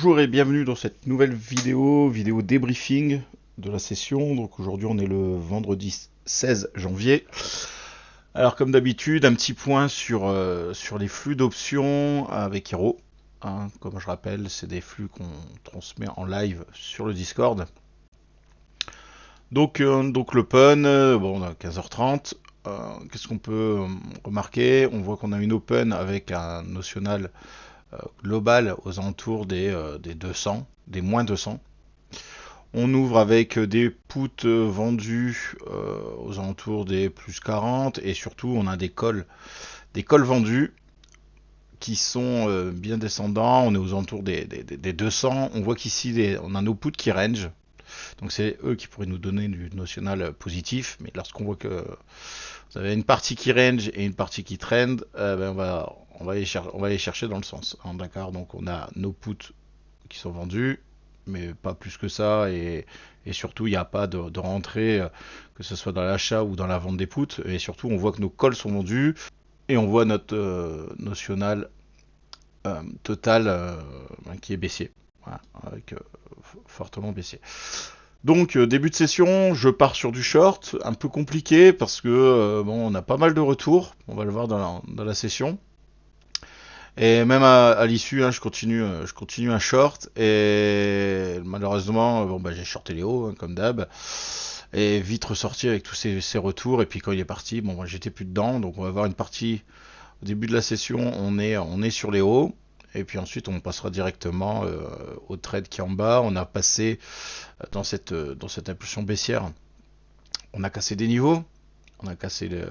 Bonjour et bienvenue dans cette nouvelle vidéo débriefing de la session. Donc aujourd'hui on est le vendredi 16 janvier. Alors comme d'habitude, un petit point sur les flux d'options avec Hero. Hein, comme je rappelle, c'est des flux qu'on transmet en live sur le Discord. Donc l'open, bon on a 15h30. Qu'est-ce qu'on peut remarquer? On voit qu'on a une open avec un notional global aux alentours des 200, des moins 200. On ouvre avec des puts vendus aux alentours des plus 40 et surtout on a des calls vendus qui sont bien descendants. On est aux alentours des 200. On voit qu'ici on a nos puts qui range. Donc c'est eux qui pourraient nous donner du notional positif. Mais lorsqu'on voit que vous avez une partie qui range et une partie qui trend, ben on va aller chercher dans le sens. Hein, d'accord. Donc on a nos puts qui sont vendus, mais pas plus que ça. Et surtout, il n'y a pas de rentrée, que ce soit dans l'achat ou dans la vente des puts. Et surtout, on voit que nos calls sont vendus et on voit notre notional total qui est baissier. Voilà, avec fortement baissier. Donc début de session, je pars sur du short, un peu compliqué parce que bon, on a pas mal de retours. On va le voir dans la session. Et même à l'issue, hein, je continue un short et malheureusement, bon bah j'ai shorté les hauts hein, comme d'hab et vite ressorti avec tous ces retours. Et puis quand il est parti, bon bah, j'étais plus dedans, donc on va avoir une partie au début de la session, on est sur les hauts. Et puis ensuite, on passera directement au trade qui est en bas. On a passé dans cette impulsion baissière, on a cassé des niveaux, on a cassé le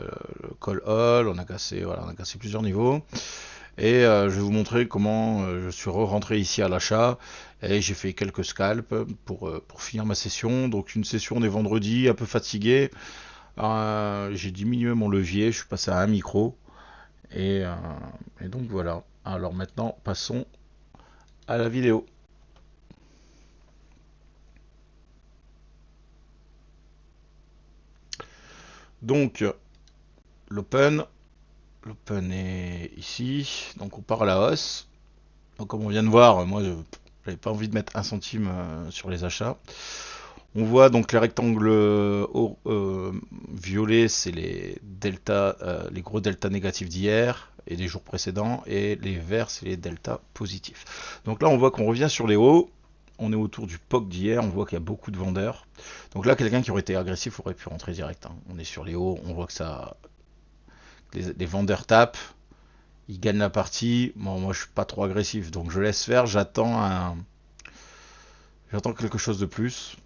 call all, on a cassé plusieurs niveaux. Et je vais vous montrer comment je suis rentré ici à l'achat. Et j'ai fait quelques scalps pour finir ma session. Donc une session des vendredis, un peu fatigué. J'ai diminué mon levier, je suis passé à un micro. Et, euh, et donc voilà. Alors maintenant, passons à la vidéo. Donc l'open. L'open est ici. Donc on part à la hausse. Donc comme on vient de voir, moi je n'avais pas envie de mettre un centime sur les achats. On voit donc les rectangles violets, c'est les deltas, les gros deltas négatifs d'hier et des jours précédents, et les verts, c'est les deltas positifs. Donc là, on voit qu'on revient sur les hauts. On est autour du POC d'hier, on voit qu'il y a beaucoup de vendeurs. Donc là, quelqu'un qui aurait été agressif aurait pu rentrer direct. Hein. On est sur les hauts, on voit que les vendeurs tapent, ils gagnent la partie. Bon, moi, je suis pas trop agressif, donc je laisse faire. J'attends quelque chose de plus.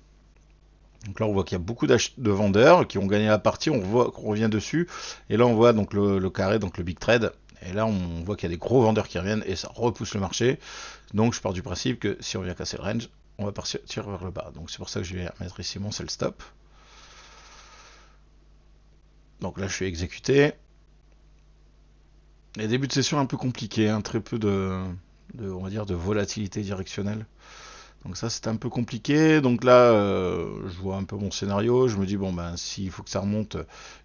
Donc là, on voit qu'il y a beaucoup de vendeurs qui ont gagné la partie. On voit qu'on revient dessus. Et là, on voit donc le carré, donc le big trade. Et là, on voit qu'il y a des gros vendeurs qui reviennent et ça repousse le marché. Donc, je pars du principe que si on vient casser le range, on va partir vers le bas. Donc, c'est pour ça que je vais mettre ici mon sell stop. Donc là, je suis exécuté. Les débuts de session un peu compliqués, hein, très peu on va dire, de volatilité directionnelle. Donc ça c'est un peu compliqué. Donc là je vois un peu mon scénario. Je me dis bon ben s'il faut que ça remonte,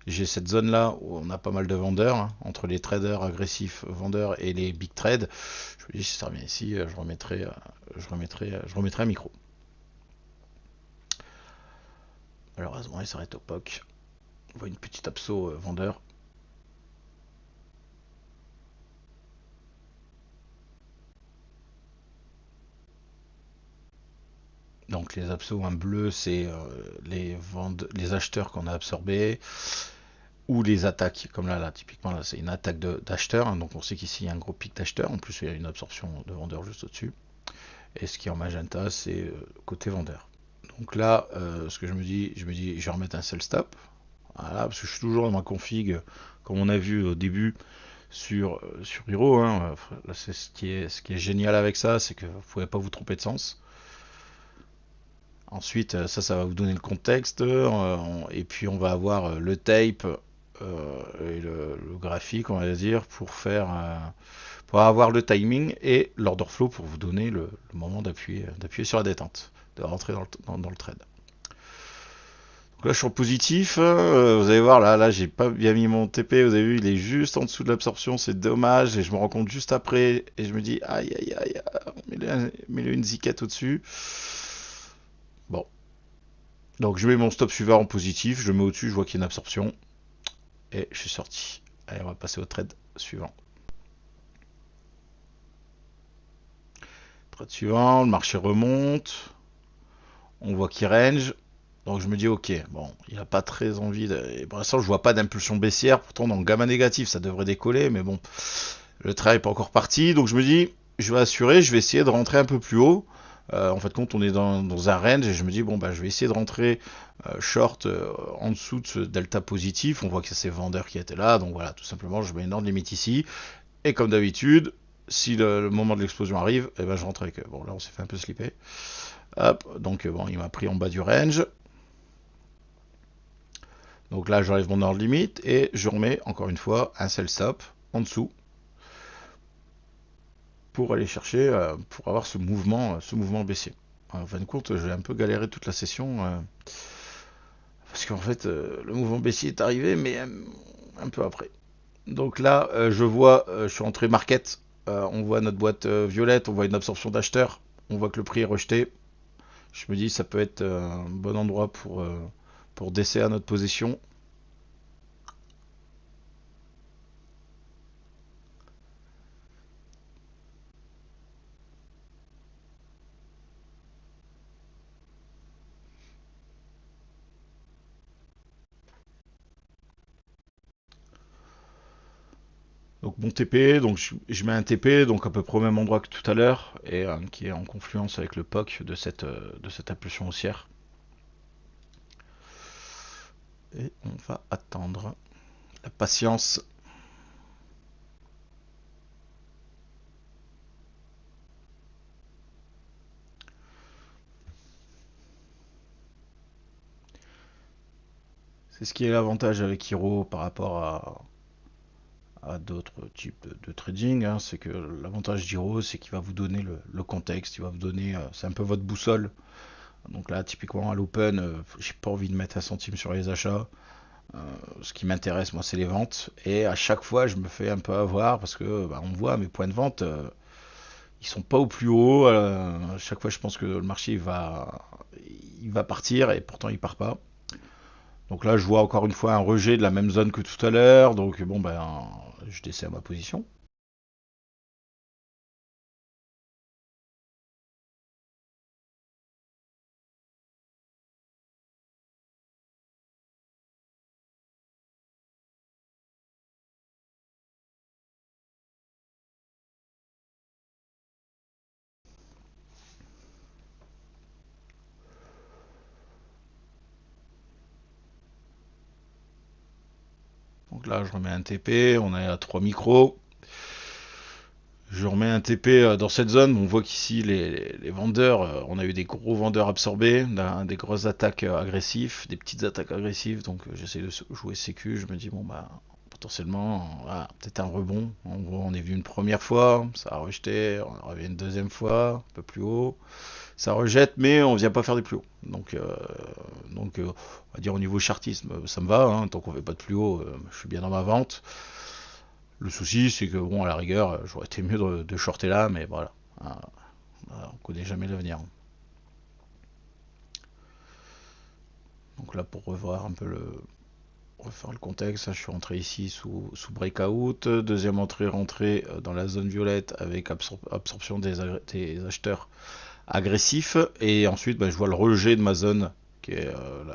j'ai cette zone là où on a pas mal de vendeurs hein, entre les traders agressifs vendeurs et les big trades. Je me dis si ça revient ici, je remettrai un micro. Malheureusement il s'arrête au POC. On voit une petite abso vendeur. Donc les absos en bleu c'est les acheteurs qu'on a absorbés. Ou les attaques, comme là typiquement là c'est une attaque d'acheteurs, hein, donc on sait qu'ici il y a un gros pic d'acheteurs, en plus il y a une absorption de vendeurs juste au-dessus, et ce qui est en magenta c'est côté vendeur. Donc là ce que je me dis je vais remettre un sell stop, voilà, parce que je suis toujours dans ma config, comme on a vu au début sur Hero, hein, là c'est ce qui est génial avec ça, c'est que vous ne pouvez pas vous tromper de sens. Ensuite, ça va vous donner le contexte, et puis on va avoir le tape et le graphique, on va dire, pour avoir le timing et l'order flow pour vous donner le moment d'appuyer sur la détente, de rentrer dans le trade. Donc là, je suis en positif. Vous allez voir, là, j'ai pas bien mis mon TP. Vous avez vu, il est juste en dessous de l'absorption. C'est dommage. Et je me rends compte juste après. Et je me dis, aïe, aïe, aïe, mets-le une ziquette au-dessus. Bon. Donc je mets mon stop suiveur en positif. Je le mets au-dessus. Je vois qu'il y a une absorption. Et je suis sorti. Allez, on va passer au trade suivant. Trade suivant. Le marché remonte. On voit qu'il range. Donc je me dis ok, bon, il a pas très envie de... Et pour l'instant je vois pas d'impulsion baissière, pourtant dans le gamma négatif ça devrait décoller, mais bon, le travail n'est pas encore parti, donc je me dis, je vais assurer, je vais essayer de rentrer un peu plus haut. En fait compte on est dans un range et je me dis bon bah je vais essayer de rentrer short en dessous de ce delta positif, on voit que c'est ces vendeurs qui étaient là, donc voilà, tout simplement je mets une ordre limite ici, et comme d'habitude, si le moment de l'explosion arrive, et ben je rentre avec eux. Bon là on s'est fait un peu slipper. Hop, donc bon il m'a pris en bas du range. Donc là, j'enlève mon ordre limite et je remets encore une fois un sell stop en dessous pour aller chercher, pour avoir ce mouvement baissier. En fin de compte, j'ai un peu galéré toute la session parce qu'en fait, le mouvement baissier est arrivé, mais un peu après. Donc là, je vois, je suis entré market, on voit notre boîte violette, on voit une absorption d'acheteurs, on voit que le prix est rejeté. Je me dis, ça peut être un bon endroit pour DC à notre position. Donc mon TP, donc je mets un TP, donc à peu près au même endroit que tout à l'heure, et qui est en confluence avec le POC de cette impulsion haussière. Et on va attendre. La patience. C'est ce qui est l'avantage avec Hiro par rapport à d'autres types de trading, hein, c'est que l'avantage d'Hiro, c'est qu'il va vous donner le contexte, il va vous donner, c'est un peu votre boussole. Donc là, typiquement à l'open, j'ai pas envie de mettre un centime sur les achats. Euh, Ce qui m'intéresse, moi, c'est les ventes. Et à chaque fois, je me fais un peu avoir parce que bah, on voit mes points de vente, ils sont pas au plus haut. À chaque fois, je pense que le marché il va partir et pourtant il part pas. Donc là, je vois encore une fois un rejet de la même zone que tout à l'heure. Donc bon, ben, je descends ma position. Donc là, je remets un TP. On est à 3 micros. Je remets un TP dans cette zone. On voit qu'ici, les vendeurs, on a eu des gros vendeurs absorbés, des grosses attaques agressives, des petites attaques agressives. Donc j'essaie de jouer sécu. Je me dis, bon, bah, potentiellement, voilà, peut-être un rebond. En gros, on est vu une première fois, ça a rejeté. On revient une deuxième fois, un peu plus haut. Ça rejette, mais on vient pas faire des plus hauts. Donc, on va dire au niveau chartisme, ça me va. Hein, tant qu'on fait pas de plus haut, je suis bien dans ma vente. Le souci, c'est que bon, à la rigueur, j'aurais été mieux de shorter là, mais voilà. Ah, on connaît jamais l'avenir. Donc là, pour revoir un peu refaire le contexte, je suis rentré ici sous breakout. Deuxième entrée rentrée dans la zone violette avec absorption des acheteurs agressifs. Et ensuite, bah, je vois le rejet de ma zone, qui est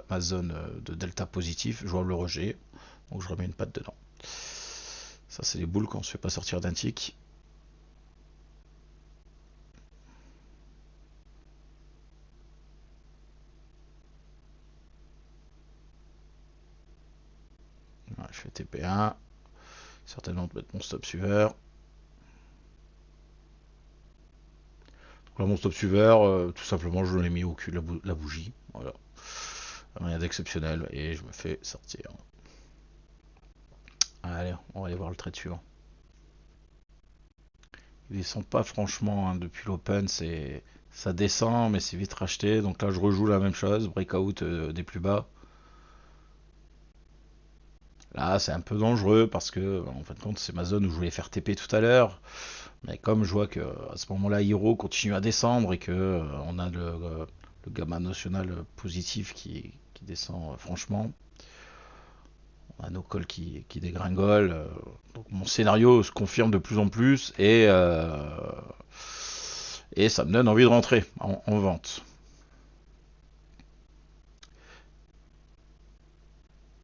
ma zone de delta positif. Je vois le rejet. Donc je remets une patte dedans. Ça, c'est les boules quand on se fait pas sortir d'un tic. Voilà, je fais TP1. Certainement de mettre mon stop suiveur. Donc là, mon stop suiveur, tout simplement, je l'ai mis au cul de la bougie. Voilà. Rien d'exceptionnel. Et je me fais sortir. Allez, on va aller voir le trade suivant. Il descend pas franchement hein, depuis l'open. Ça descend, mais c'est vite racheté. Donc là, je rejoue la même chose. Breakout des plus bas. Là, c'est un peu dangereux parce que, en fin de compte, c'est ma zone où je voulais faire TP tout à l'heure. Mais comme je vois que à ce moment-là, Hiro continue à descendre et que on a le gamma national positif qui descend franchement, on a nos cols qui dégringolent. Donc mon scénario se confirme de plus en plus et ça me donne envie de rentrer en vente.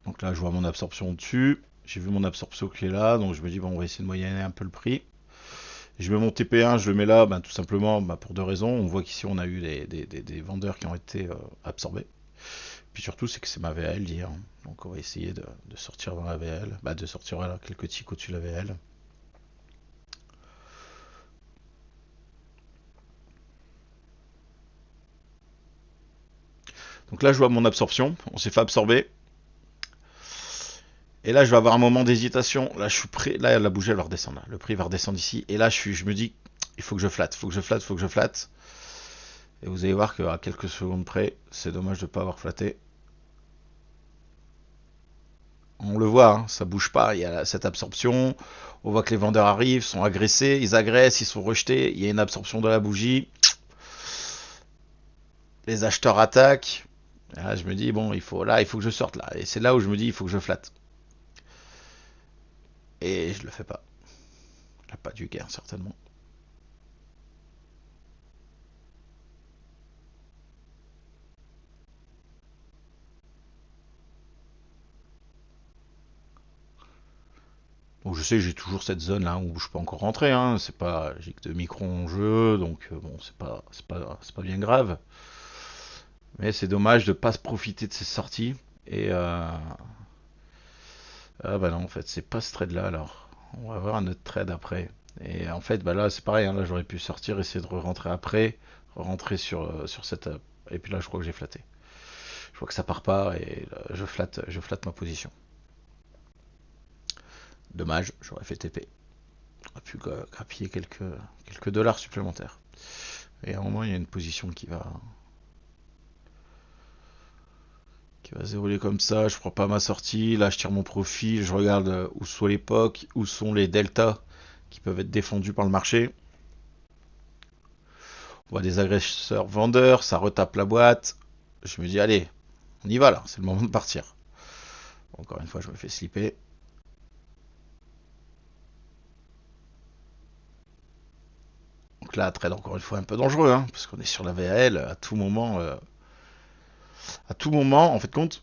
Donc là, je vois mon absorption dessus. J'ai vu mon absorption qui est là, donc je me dis, bon, on va essayer de moyenner un peu le prix. Je mets mon TP1, je le mets là, ben, tout simplement pour deux raisons. On voit qu'ici, on a eu des vendeurs qui ont été absorbés. Puis surtout, c'est que c'est ma VL d'hier. Donc on va essayer de sortir dans la VL, de sortir voilà, quelques ticks au-dessus de la VL. Donc là, je vois mon absorption. On s'est fait absorber. Et là, je vais avoir un moment d'hésitation. Là, je suis prêt. Là, la bougie, elle va redescendre. Là. Le prix va redescendre ici. Et là, je me dis, il faut que je flatte, il faut que je flatte, il faut que je flatte. Et vous allez voir qu'à quelques secondes près, c'est dommage de ne pas avoir flatté. On le voit, hein, ça bouge pas, il y a cette absorption. On voit que les vendeurs arrivent, sont agressés, ils agressent, ils sont rejetés. Il y a une absorption de la bougie. Les acheteurs attaquent. Et là, je me dis, bon, il faut que je sorte là. Et c'est là où je me dis, il faut que je flatte. Et je le fais pas. Là, pas du gain, certainement. Donc je sais que j'ai toujours cette zone là où je peux encore rentrer. Hein. C'est pas, j'ai que 2 micros en jeu, donc bon, c'est pas bien grave. Mais c'est dommage de pas se profiter de ces sorties. Et ah bah non, en fait, c'est pas ce trade là alors. On va voir un autre trade après. Et en fait, bah là, c'est pareil. Hein, là, j'aurais pu sortir, essayer de rentrer après, rentrer sur cette. Et puis là, je crois que j'ai flatté. Je vois que ça part pas et là, je flatte ma position. Dommage, j'aurais fait TP. J'aurais pu grappiller quelques dollars supplémentaires. Et à un moment, il y a une position qui va se dérouler comme ça. Je prends pas ma sortie. Là, je tire mon profil. Je regarde où sont les POC, où sont les deltas qui peuvent être défendus par le marché. On voit des agresseurs vendeurs. Ça retape la boîte. Je me dis, allez, on y va là. C'est le moment de partir. Encore une fois, je me fais slipper. Donc là, trade encore une fois un peu dangereux, hein, parce qu'on est sur la VAL à tout moment. À tout moment, en fait, compte,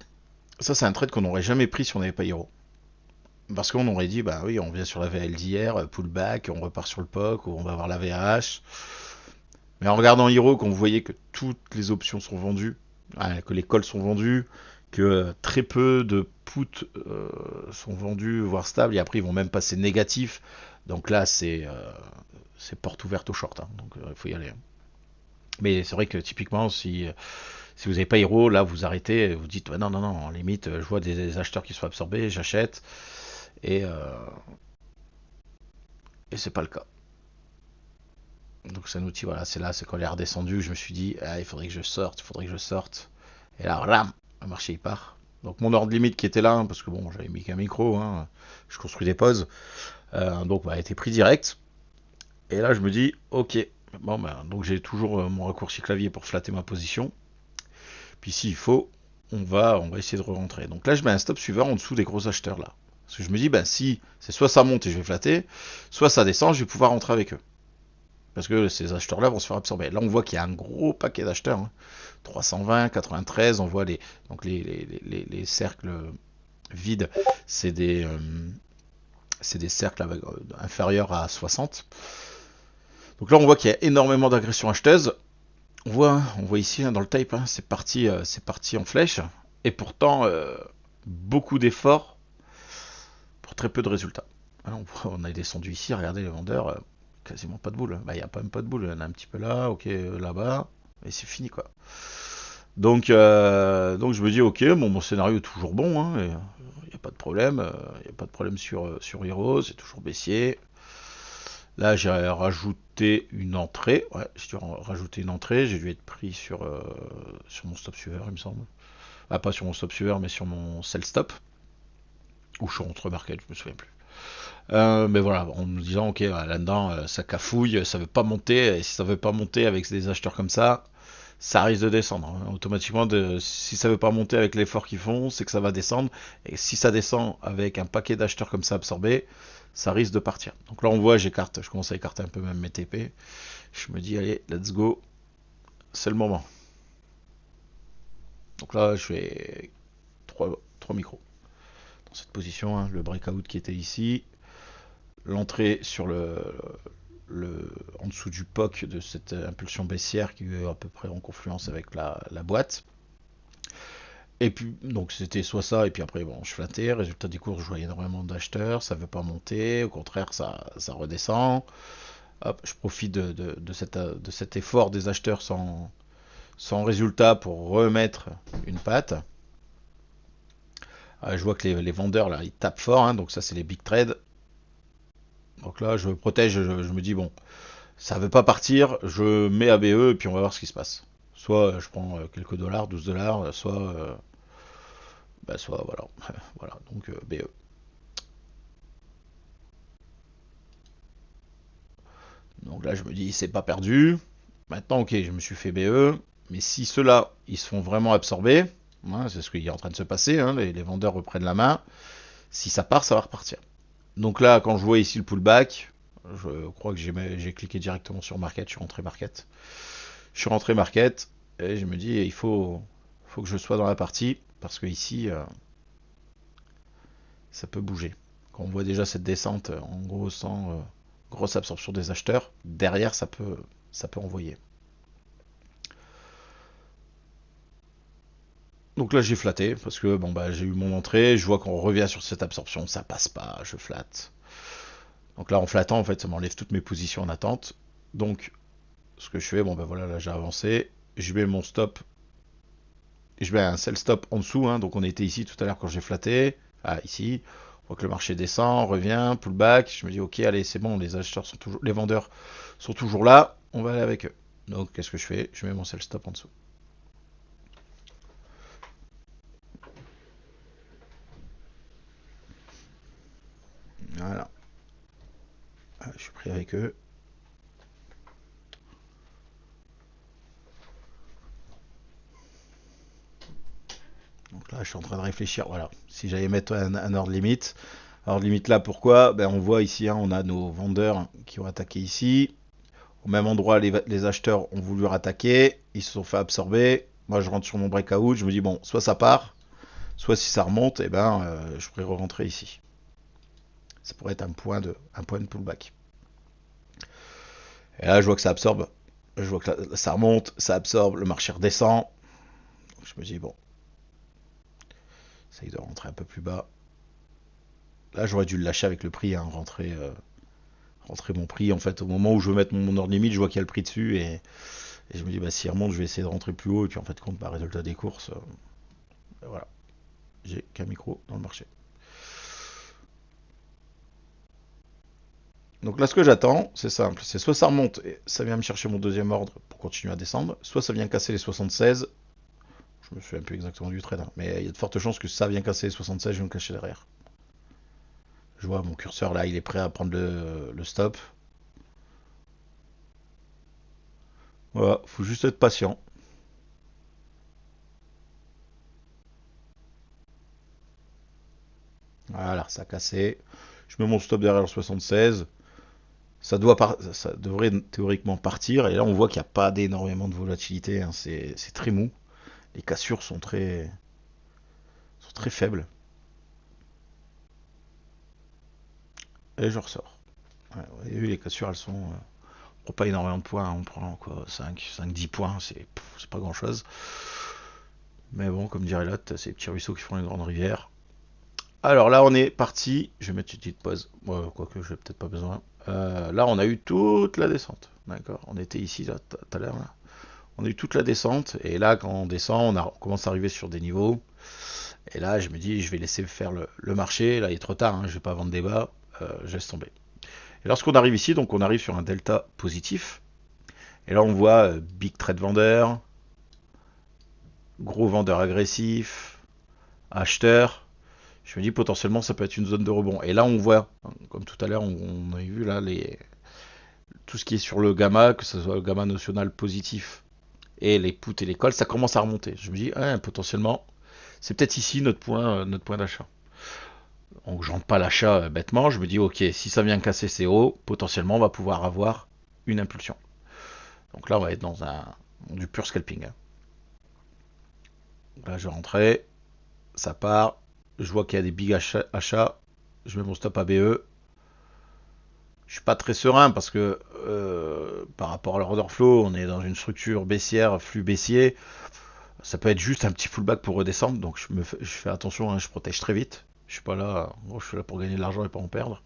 ça c'est un trade qu'on n'aurait jamais pris si on n'avait pas Hero. Parce qu'on aurait dit, bah oui, on vient sur la VL d'hier, pullback, on repart sur le POC, ou on va voir la VH. Mais en regardant Hero, qu'on voyait que toutes les options sont vendues, que les calls sont vendus, que très peu de puts sont vendus, voire stables, et après ils vont même passer négatifs. Donc là, c'est porte ouverte au short, hein, donc il faut y aller. Mais c'est vrai que typiquement, si vous n'avez pas Hero, là vous arrêtez, vous dites, ouais, non, non, non, en limite, je vois des acheteurs qui sont absorbés, j'achète, et, euh, et c'est pas le cas. Donc c'est un outil, voilà, c'est là, c'est quand elle est redescendue, je me suis dit, ah, il faudrait que je sorte, il faudrait que je sorte. Et là, ram, le marché il part. Donc mon ordre limite qui était là, hein, parce que bon, j'avais mis qu'un micro, hein, je construis des pauses, donc a été pris direct. Et là, je me dis, ok, bon, donc j'ai toujours mon raccourci clavier pour flatter ma position. Puis s'il faut, on va essayer de re-rentrer. Donc là, je mets un stop suiveur en dessous des gros acheteurs là. Parce que je me dis, ben si c'est soit ça monte et je vais flatter, soit ça descend, je vais pouvoir rentrer avec eux. Parce que ces acheteurs-là vont se faire absorber. Là, on voit qu'il y a un gros paquet d'acheteurs. Hein. 320, 93, on voit donc les cercles vides, c'est des cercles inférieurs à 60. Donc là, on voit qu'il y a énormément d'agressions acheteuses. On voit ici hein, dans le tape, hein, c'est parti en flèche. Et pourtant, beaucoup d'efforts pour très peu de résultats. Alors, on a descendu ici, regardez les vendeurs, quasiment pas de boule. Bah, il n'y a pas même pas de boule, il y en a un petit peu là, ok, là-bas, et c'est fini quoi. Donc je me dis, ok, bon, mon scénario est toujours bon, hein, il n'y a pas de problème, il n'y a pas de problème sur Heroes, c'est toujours baissier. Là, j'ai rajouté une entrée, ouais, j'ai dû rajouter une entrée, j'ai dû être pris sur mon stop suiveur, il me semble. Ah, pas sur mon stop suiveur, mais sur mon sell stop. Ou je suis rentré market, je me souviens plus. Mais voilà, en me disant, ok, bah, là-dedans, ça cafouille, ça veut pas monter, et si ça veut pas monter avec des acheteurs comme ça risque de descendre, hein. Automatiquement, si ça veut pas monter avec l'effort qu'ils font, c'est que ça va descendre, et si ça descend avec un paquet d'acheteurs comme ça absorbés, ça risque de partir. Donc là, on voit, je commence à écarter un peu même mes TP, je me dis, allez, let's go, c'est le moment. Donc là, je fais 3 micros dans cette position, hein, le breakout qui était ici, l'entrée sur en dessous du POC de cette impulsion baissière qui est à peu près en confluence avec la boîte. Et puis, donc c'était soit ça, et puis après, bon, je flattais. Résultat des cours, je vois énormément d'acheteurs, ça veut pas monter, au contraire, ça redescend. Hop, je profite de cet effort des acheteurs sans résultat pour remettre une patte. Je vois que les vendeurs, là, ils tapent fort, hein, donc ça, c'est les big trades. Donc là, je protège, je me dis, bon, ça veut pas partir, je mets ABE et puis on va voir ce qui se passe. Soit je prends quelques dollars, 12 dollars, soit voilà. Voilà, donc BE. Donc là je me dis c'est pas perdu. Maintenant ok, je me suis fait BE, mais si ceux-là ils se font vraiment absorber, hein, c'est ce qui est en train de se passer, hein, les vendeurs reprennent la main, si ça part, ça va repartir. Donc là quand je vois ici le pullback, je crois que j'ai cliqué directement sur market, je suis rentré market. Je suis rentré market et je me dis faut que je sois dans la partie parce que ici ça peut bouger. Quand on voit déjà cette descente, en gros sans grosse absorption des acheteurs, derrière ça peut envoyer. Donc là j'ai flatté parce que bon bah j'ai eu mon entrée, je vois qu'on revient sur cette absorption, ça passe pas, je flatte. Donc là en flattant en fait ça m'enlève toutes mes positions en attente. Donc ce que je fais, bon bah voilà là j'ai avancé, je mets mon stop, je mets un sell stop en dessous, hein, donc on était ici tout à l'heure quand j'ai flatté, ici, on voit que le marché descend, revient, pullback, je me dis ok allez c'est bon, les vendeurs sont toujours là, on va aller avec eux. Donc qu'est-ce que je fais? Je mets mon sell stop en dessous. Voilà, je suis pris avec eux. Donc là je suis en train de réfléchir, voilà, si j'allais mettre un ordre limite. Ordre limite là pourquoi? Ben, on voit ici, hein, on a nos vendeurs qui ont attaqué ici. Au même endroit, les acheteurs ont voulu rattaquer, ils se sont fait absorber. Moi, je rentre sur mon breakout, je me dis, bon, soit ça part, soit si ça remonte, eh ben, je pourrais re-rentrer ici. Ça pourrait être un point de pullback. Et là, je vois que ça absorbe. Je vois que là, ça remonte, ça absorbe, le marché redescend. Donc, je me dis, bon, ça, il doit rentrer un peu plus bas. Là, j'aurais dû le lâcher avec le prix, hein, rentrer mon prix. En fait, au moment où je veux mettre mon ordre limite, je vois qu'il y a le prix dessus et je me dis, bah, s'il remonte, je vais essayer de rentrer plus haut. Et puis, en fait, compte, bah, résultat des courses, voilà, j'ai qu'un micro dans le marché. Donc là, ce que j'attends, c'est simple. C'est soit ça remonte et ça vient me chercher mon deuxième ordre pour continuer à descendre, soit ça vient casser les 76. Je me souviens plus exactement du trade, hein, mais il y a de fortes chances que ça vient casser les 76, je vais me cacher derrière. Je vois mon curseur là, il est prêt à prendre le stop. Voilà, faut juste être patient. Voilà, ça a cassé. Je mets mon stop derrière le 76. Ça devrait théoriquement partir. Et là, on voit qu'il n'y a pas d'énormément de volatilité, hein. C'est très mou. Les cassures sont très faibles. Et je ressors. Ouais, vous avez vu, les cassures, elles sont. On prend pas énormément de points, hein. On prend quoi, 5, 10 points, c'est pas grand chose. Mais bon, comme dirait l'autre, c'est les petits ruisseaux qui font les grandes rivières. Alors là, on est parti. Je vais mettre une petite pause. Ouais, quoique, je n'ai peut-être pas besoin. Là, on a eu toute la descente. D'accord. On était ici, là, tout à l'heure. Là. On a eu toute la descente. Et là, quand on descend, on commence à arriver sur des niveaux. Et là, je me dis, je vais laisser faire le marché. Là, il est trop tard. Hein, je vais pas vendre des bas. Je laisse tomber. Et lorsqu'on arrive ici, donc on arrive sur un delta positif. Et là, on voit big trade vendeur, gros vendeur agressif, acheteur. Je me dis potentiellement ça peut être une zone de rebond. Et là on voit, comme tout à l'heure on a vu là tout ce qui est sur le gamma, que ce soit le gamma notionnel positif et les puts et les calls, ça commence à remonter. Je me dis potentiellement c'est peut-être ici notre point d'achat. Donc je rentre pas l'achat bêtement, je me dis ok, si ça vient casser ces hauts, potentiellement on va pouvoir avoir une impulsion. Donc là on va être dans du pur scalping, hein. Là je rentrais, ça part, je vois qu'il y a des big achats, je mets mon stop à BE. Je suis pas très serein parce que par rapport à l'order flow, on est dans une structure baissière, flux baissier. Ça peut être juste un petit pullback pour redescendre, donc je fais attention, hein, je protège très vite. Je suis pas là, je suis là pour gagner de l'argent et pas en perdre.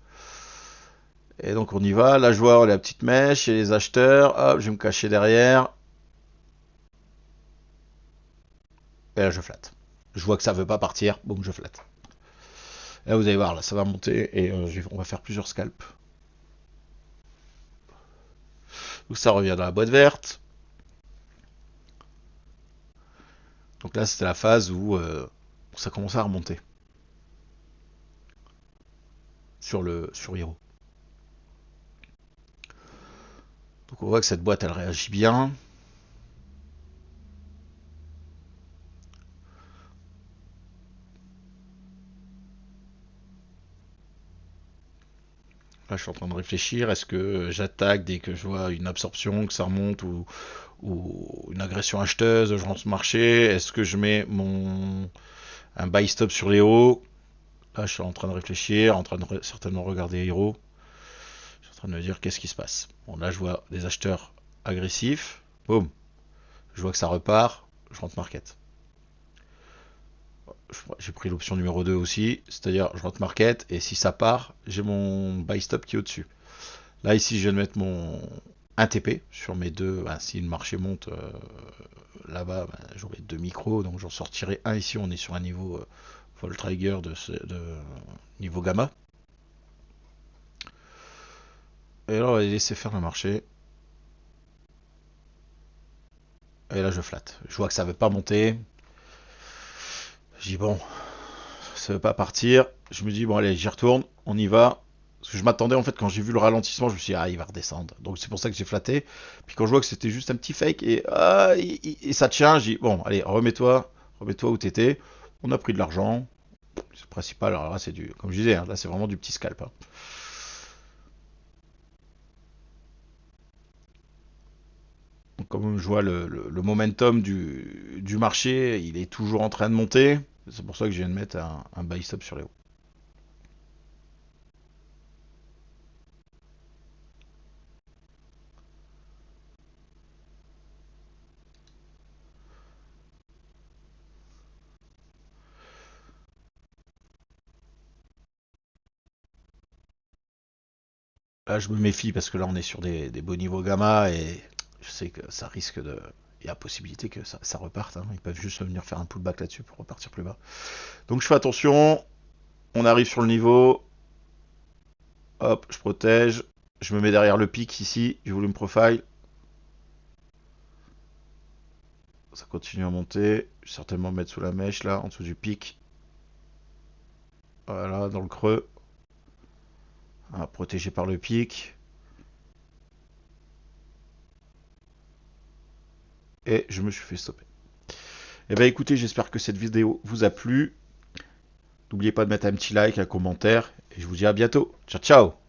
Et donc on y va. Là je vois la petite mèche et les acheteurs. Hop, je vais me cacher derrière. Et là je flatte. Je vois que ça veut pas partir, boum, je flatte. Et là vous allez voir, là ça va monter et on va faire plusieurs scalps. Donc ça revient dans la boîte verte. Donc là c'était la phase où ça commençait à remonter sur Hero. Donc on voit que cette boîte elle réagit bien. Là je suis en train de réfléchir, est-ce que j'attaque dès que je vois une absorption, que ça remonte ou une agression acheteuse, je rentre au marché, est-ce que je mets un buy stop sur les hauts. Là je suis en train de réfléchir, en train de certainement regarder Hero. Je suis en train de me dire qu'est-ce qui se passe. Bon là je vois des acheteurs agressifs, boum, je vois que ça repart, je rentre market. J'ai pris l'option numéro 2 aussi, c'est-à-dire je rentre market et si ça part, j'ai mon buy stop qui est au-dessus. Là ici je viens de mettre mon 1 TP sur mes deux, ben, si le marché monte là-bas, ben, j'aurai deux micros, donc j'en sortirai un ici, on est sur un niveau Vol Trigger de niveau gamma. Et là on va laisser faire le marché. Et là je flatte. Je vois que ça veut pas monter. Je dis bon, ça veut pas partir. Je me dis bon allez j'y retourne, on y va. Parce que je m'attendais en fait quand j'ai vu le ralentissement, je me suis dit ah il va redescendre. Donc c'est pour ça que j'ai flatté. Puis quand je vois que c'était juste un petit fake et ça tient, j'ai dit bon allez remets-toi où t'étais. On a pris de l'argent. C'est le principal. Alors là c'est du, comme je disais, hein, là c'est vraiment du petit scalp, hein. Donc comme je vois le momentum du marché, il est toujours en train de monter. C'est pour ça que je viens de mettre un buy stop sur les hauts. Là, je me méfie parce que là, on est sur des beaux niveaux gamma et je sais que ça risque de. Il y a possibilité que ça reparte, hein. Ils peuvent juste venir faire un pullback là-dessus pour repartir plus bas. Donc je fais attention. On arrive sur le niveau. Hop, je protège. Je me mets derrière le pic ici du volume profile. Ça continue à monter. Je vais certainement me mettre sous la mèche là, en dessous du pic. Voilà, dans le creux. Ah, protégé par le pic. Et je me suis fait stopper. Eh bien écoutez, j'espère que cette vidéo vous a plu. N'oubliez pas de mettre un petit like, un commentaire. Et je vous dis à bientôt. Ciao, ciao!